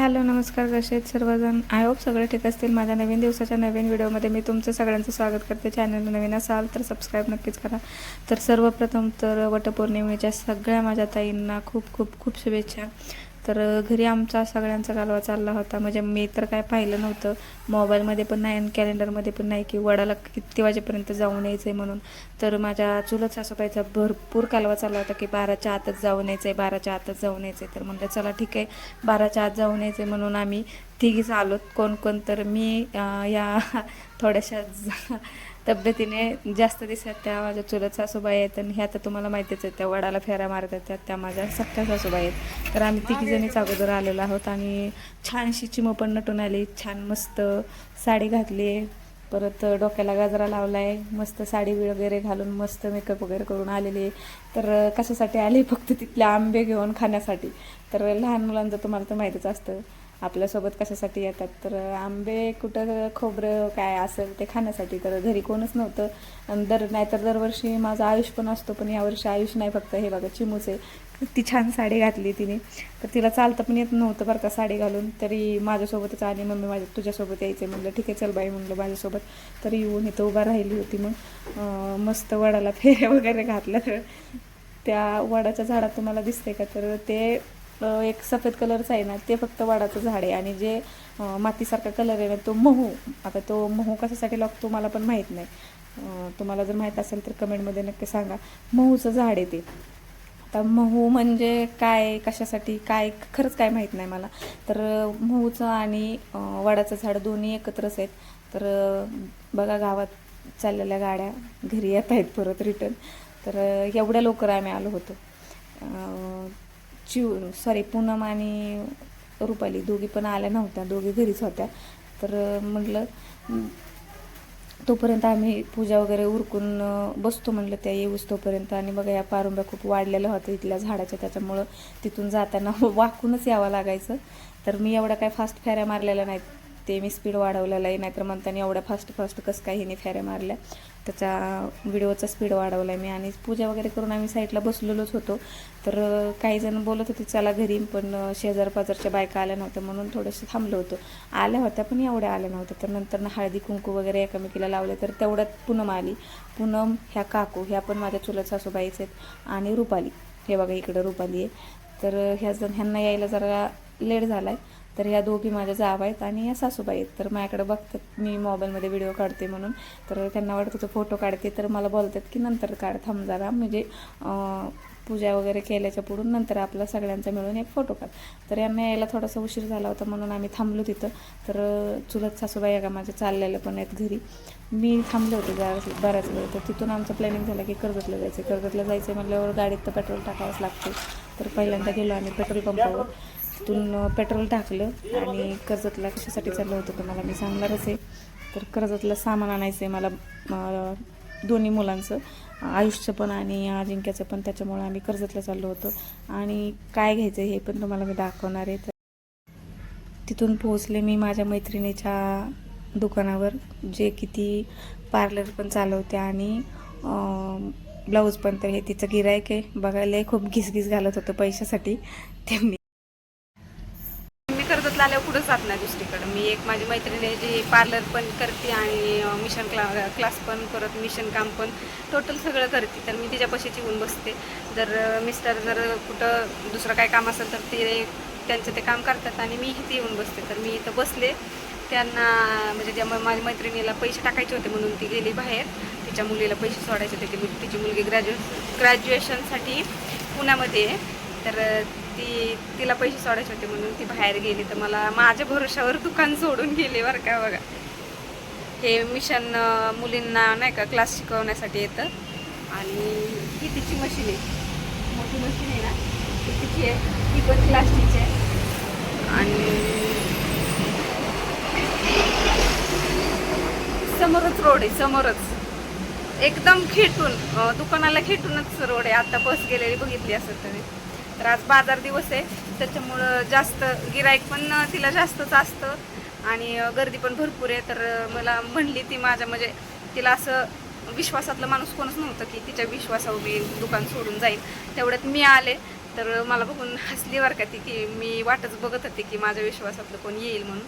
Hello नमस्कार, कसे आहेत सर्वजण. आय होप सगळे ठीक असतील. माझ्या नवीन दिवसाच्या नवीन व्हिडिओमध्ये मी तुमचं सगळ्यांचं स्वागत करते. चॅनल नवीन असाल तर सबस्क्राईब नक्कीच करा. तर सर्वप्रथम तर वटपौर्णिमेच्या सगळ्या माझ्या ताईंना खूप खूप खूप शुभेच्छा. तर घरी आमचा सगळ्यांचा कालवा चालला होता. म्हणजे मी तर काय पाहिलं नव्हतं, मोबाईलमध्ये पण नाही आणि कॅलेंडरमध्ये पण नाही की वडाला किती वाजेपर्यंत जाऊन यायचं आहे म्हणून. तर माझ्या चुलत सासूबाईचा भरपूर कालवा चालला होता की 12च्या आतच जाऊन यायचं आहे, 12च्या आतच जाऊन यायचं आहे. तर म्हणलं चला ठीक आहे, 12च्या आत जाऊन यायचं आहे म्हणून आम्ही तिघीच आलोत. कोण कोण तर मी या थोड्याशा तब्येतीने जास्त दिसत त्या माझ्या चुलत सासूबाई आहेत, आणि ह्या तर तुम्हाला माहितीच आहे, त्या वडाला फेऱ्या मारतात त्या माझ्या सख्ख्या सासूबाई आहेत. तर आम्ही तिघीजणीच अगोदर आलेलो आहोत आणि छानशी चिमू पण नटून आली, छान मस्त साडी घातली, परत डोक्याला गजरा लावला आहे, मस्त साडी वगैरे घालून मस्त मेकअप वगैरे करून आलेली. तर कशासाठी आली? फक्त तिथले आंबे घेऊन खाण्यासाठी. तर लहान मुलांचं तुम्हाला तर माहितीच असतं आपल्यासोबत कशासाठी येतात. तर आंबे कुठं खोबरं काय असेल ते खाण्यासाठी. तर घरी कोणच नव्हतं, आणि नाहीतर दरवर्षी माझा आयुष पण असतो, पण यावर्षी आयुष नाही, फक्त हे बघा चिमूचे. ती छान साडी घातली तिने. तर तिला चालतं पण येत नव्हतं बरं का साडी घालून, तरी माझ्यासोबतच आली. मम्मी माझ्या तुझ्यासोबत यायचं म्हणलं, ठीक आहे चल बाई म्हणलं माझ्यासोबत. तर येऊन इथं उभा राहिली होती. मग मस्त वडाला फेऱ्या वगैरे घातल्या. तर त्या वडाच्या झाडात तुम्हाला दिसते का, तर ते एक सफेद कलरचं आहे ना, ते फक्त वडाचं झाड आहे. आणि जे मातीसारखा कलर आहे ना, तो महू. आता तो महू कशासाठी लागतो मला पण माहीत नाही. तुम्हाला जर माहीत असेल तर कमेंटमध्ये नक्की सांगा. महूचं झाड आहे ते. आता महू म्हणजे काय, कशासाठी काय, खरंच काय माहीत नाही मला. तर महूचं आणि वडाचं झाड दोन्ही एकत्रच आहेत. तर बघा गावात चाललेल्या गाड्या घरी येत आहेत परत रिटर्न. तर एवढ्या लवकर आम्ही आलो होतो. पूनम आणि रुपाली दोघी पण आल्या नव्हत्या, दोघी घरीच होत्या. तर म्हटलं तोपर्यंत आम्ही पूजा वगैरे उरकून बसतो म्हणलं त्या येऊस तोपर्यंत. आणि बघा या पारुंब्या खूप वाढलेल्या होत्या इथल्या झाडाच्या, त्याच्यामुळं तिथून जाताना वाकूनच यावं लागायचं. तर मी एवढ्या काय फास्ट फेऱ्या मारलेल्या नाहीत, ते मी स्पीड वाढवलेला आहे. नाहीतर म्हणताना एवढ्या फास्ट कसं काय हिने फेऱ्या मारल्या, त्याचा व्हिडिओचा स्पीड वाढवला आहे मी. आणि पूजा वगैरे करून आम्ही साईडला बसलेलोच होतो. तर काही जण बोलत होते चला घरी, पण शेजार पाजारच्या बायका आल्या नव्हत्या म्हणून थोडंसं थांबलो होतो. आल्या होत्या पण एवढ्या आल्या नव्हत्या. तर नंतर हळदी कुंकू वगैरे एकामेकीला लावले. तर तेवढ्यात पूनम आली. पूनम ह्या काकू ह्या पण माझ्या चुलत सासूबाईच आहेत. आणि रुपाली, हे बघा इकडं रुपाली आहे. तर ह्यांना यायला जरा लेट झाला आहे. तर ह्या दोघी माझ्या जाव आहेत आणि या सासूबाई आहेत. तर माझ्याकडे बघतात मी मोबाईलमध्ये व्हिडिओ काढते म्हणून. तर त्यांना वाटतं होतं फोटो काढते, तर मला बोलतात की नंतर काढ, थांब जरा, म्हणजे पूजा वगैरे केल्याच्या पुढून नंतर आपला सगळ्यांचा मिळून एक फोटो काढ. तर यांना यायला थोडासा उशीर झाला होता म्हणून आम्ही थांबलो तिथं. तर चुलत सासूबाई का माझ्या चाललेल्या पण आहेत घरी. मी थांबले होते बऱ्याच वेळ. तर तिथून आमचं प्लॅनिंग झालं की कर्जतला जायचं म्हटल्यावर गाडीत तर पेट्रोल टाकावंच लागतं. तर पहिल्यांदा गेलो आम्ही पेट्रोल पंपावर, तिथून पेट्रोल टाकलं आणि कर्जतला कशासाठी चाललं होतं तुम्हाला मी सांगणारच आहे. तर कर्जतला सामान आणायचं आहे मला, दोन्ही मुलांचं, आयुषचं पण आणि अजिंक्याचं पण. त्याच्यामुळे आम्ही कर्जतला चाललो होतो. आणि काय घ्यायचं हे पण तुम्हाला मी दाखवणार आहे. तर तिथून पोहोचले मी माझ्या मैत्रिणीच्या दुकानावर, जे की ती पार्लर पण चालवते आणि ब्लाऊज पण. तर हे तिचं गिरायक आहे. बघायला खूप घिसघिस घालत होतं पैशासाठी. ते मी कर्जतला आल्यावर कुठंच जात नाही दुसरीकडं. मी एक माझी मैत्रिणी जी पार्लर पण करते आणि मिशन क्लास पण करत, मिशन काम पण टोटल सगळं करते. तर मी तिच्यापाशीच येऊन बसते. जर मिस्टर जर कुठं दुसरं काय काम असेल तर ते त्यांचं ते काम करतात आणि मी इथे येऊन बसते. तर मी इथं बसले. त्यांना म्हणजे त्या माझ्या मैत्रिणीला पैसे टाकायचे होते म्हणून ती गेली बाहेर. तिच्या मुलीला पैसे सोडायचे होते. तिची मुलगी ग्रॅज्युएशनसाठी पुण्यामध्ये आहे. तर तिला पैसे सोडायचे होते म्हणून ती बाहेर गेली. तर मला माझ्या भरोशावर दुकान सोडून गेले बरं का. बघा हे मिशन मुलींना नाही का क्लास शिकवण्यासाठी येतं. आणि ही तिची मशीन आहे, मोठी मशीन आहे ना, ती तिची आहे. ही पण क्लासची आहे. आणि समोरच रोड आहे, समोरच एकदम खेटून, दुकानाला खेटूनच रोड आहे. आता बस गेलेली बघितली असेल तुम्ही. तर आज बाजार दिवस आहे, त्याच्यामुळं जास्त गिराईक पण तिला जास्तच असतं आणि गर्दी पण भरपूर आहे. तर मला म्हणली ती म्हणजे तिला असं विश्वासातलं माणूस कोणच नव्हतं की तिच्या विश्वासावर मी दुकान सोडून जाईल. तेवढ्यात मी आले. तर मला बघून हसली बरं का ती, की मी वाटच बघत होते की माझ्या विश्वासातलं कोण येईल म्हणून.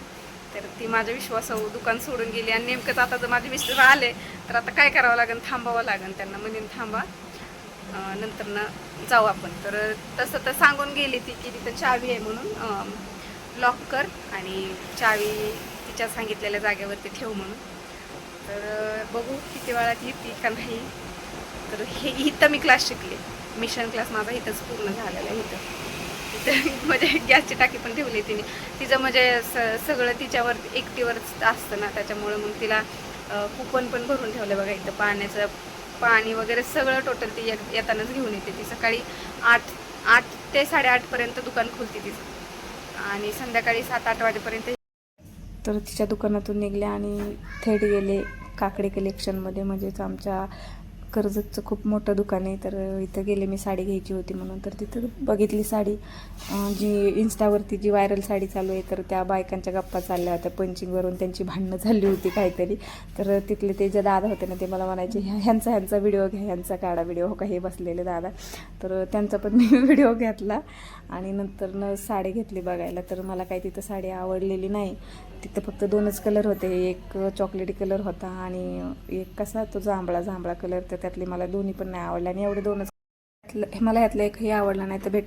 तर ती माझ्या विश्वासावर दुकान सोडून गेली आणि नेमकंच आता जर माझे मिस्टर आले तर आता काय करावं लागेल, थांबावं लागेल त्यांना. म्हणून थांबा, नंतर ना जाऊ आपण. तर तसं तर सांगून गेली ती की तिथं चावी आहे म्हणून, लॉक कर आणि चावी तिच्या सांगितलेल्या जागेवरती ठेव म्हणून. तर बघू किती वेळात येते का नाही. तर हे इथं मी क्लास शिकले, मिशन क्लास माझा इथंच पूर्ण झालेला आहे. इथं म्हणजे गॅसची टाकी पण ठेवली तिने. तिचं म्हणजे सगळं तिच्यावर एकटीवरच असतं ना, त्याच्यामुळं मग तिला कुपन पण भरून ठेवलं बघा. इथं पाण्याचं पाणी वगैरे सगळं टोटल ती येतानाच घेऊन येते. ती सकाळी 8 ते 8:30पर्यंत दुकान खुलते तिचं आणि संध्याकाळी 7-8 वाजेपर्यंत. तर तिच्या दुकानातून निघले आणि थेट गेले काकडे कलेक्शनमध्ये, म्हणजेच आमच्या कर्जतचं खूप मोठं दुकान आहे. तर इथं गेले, मी साडी घ्यायची होती म्हणून. तर तिथं बघितली साडी, जी इन्स्टावरती जी व्हायरल साडी चालू आहे. तर त्या बायकांच्या गप्पा चालल्या होत्या, पंचिंगवरून त्यांची भांडणं झाली होती काहीतरी. तर तिथले ते जे दादा होते ना, ते मला म्हणायचे ह्यांचा व्हिडिओ घ्या, ह्यांचा काढा व्हिडिओ. हो का, हे बसलेले दादा. तर त्यांचा पण मी व्हिडिओ घेतला आणि नंतर साडी घेतली बघायला. तर मला काही तिथं साडी आवडलेली नाही. तिथं फक्त 2च कलर होते, एक चॉकलेटी कलर होता आणि एक कसा तो जांभळा कलर. तर त्यातले मला दोन्ही पण नाही आवडले आणि एवढे 2च मला ह्यातलं एकही आवडला नाही. तर भेटू